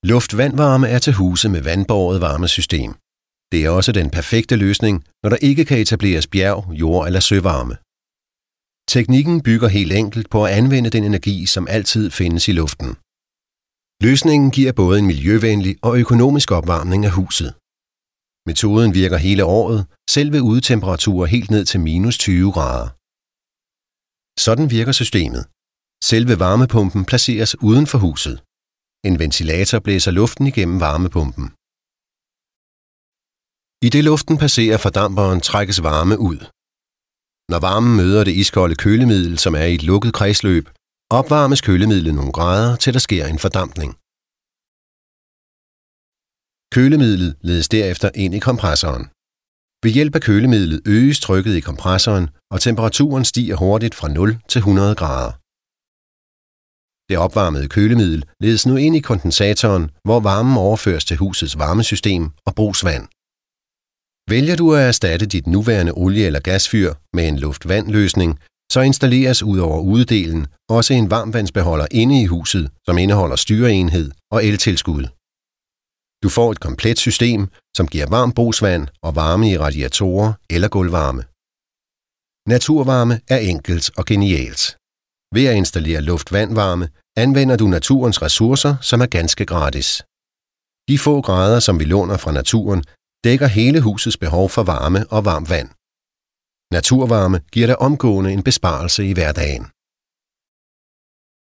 Luft-vandvarme er til huse med vandbåret varmesystem. Det er også den perfekte løsning, når der ikke kan etableres bjerg-, jord- eller søvarme. Teknikken bygger helt enkelt på at anvende den energi, som altid findes i luften. Løsningen giver både en miljøvenlig og økonomisk opvarmning af huset. Metoden virker hele året, selv ved udetemperaturer helt ned til -20 grader. Sådan virker systemet. Selve varmepumpen placeres uden for huset. En ventilator blæser luften igennem varmepumpen. I det luften passerer fordamperen, trækkes varme ud. Når varmen møder det iskolde kølemiddel, som er i et lukket kredsløb, opvarmes kølemidlet nogle grader, til der sker en fordampning. Kølemidlet ledes derefter ind i kompressoren. Ved hjælp af kølemidlet øges trykket i kompressoren, og temperaturen stiger hurtigt fra 0 til 100 grader. Det opvarmede kølemiddel ledes nu ind i kondensatoren, hvor varmen overføres til husets varmesystem og brugsvand. Vælger du at erstatte dit nuværende olie- eller gasfyr med en luft-vand-løsning, så installeres ud over udedelen også en varmvandsbeholder inde i huset, som indeholder styreenhed og eltilskud. Du får et komplet system, som giver varmt brugsvand og varme i radiatorer eller gulvvarme. Naturvarme er enkelt og genialt. Ved at installere luft-vandvarme anvender du naturens ressourcer, som er ganske gratis. De få grader, som vi låner fra naturen, dækker hele husets behov for varme og varmt vand. Naturvarme giver dig omgående en besparelse i hverdagen.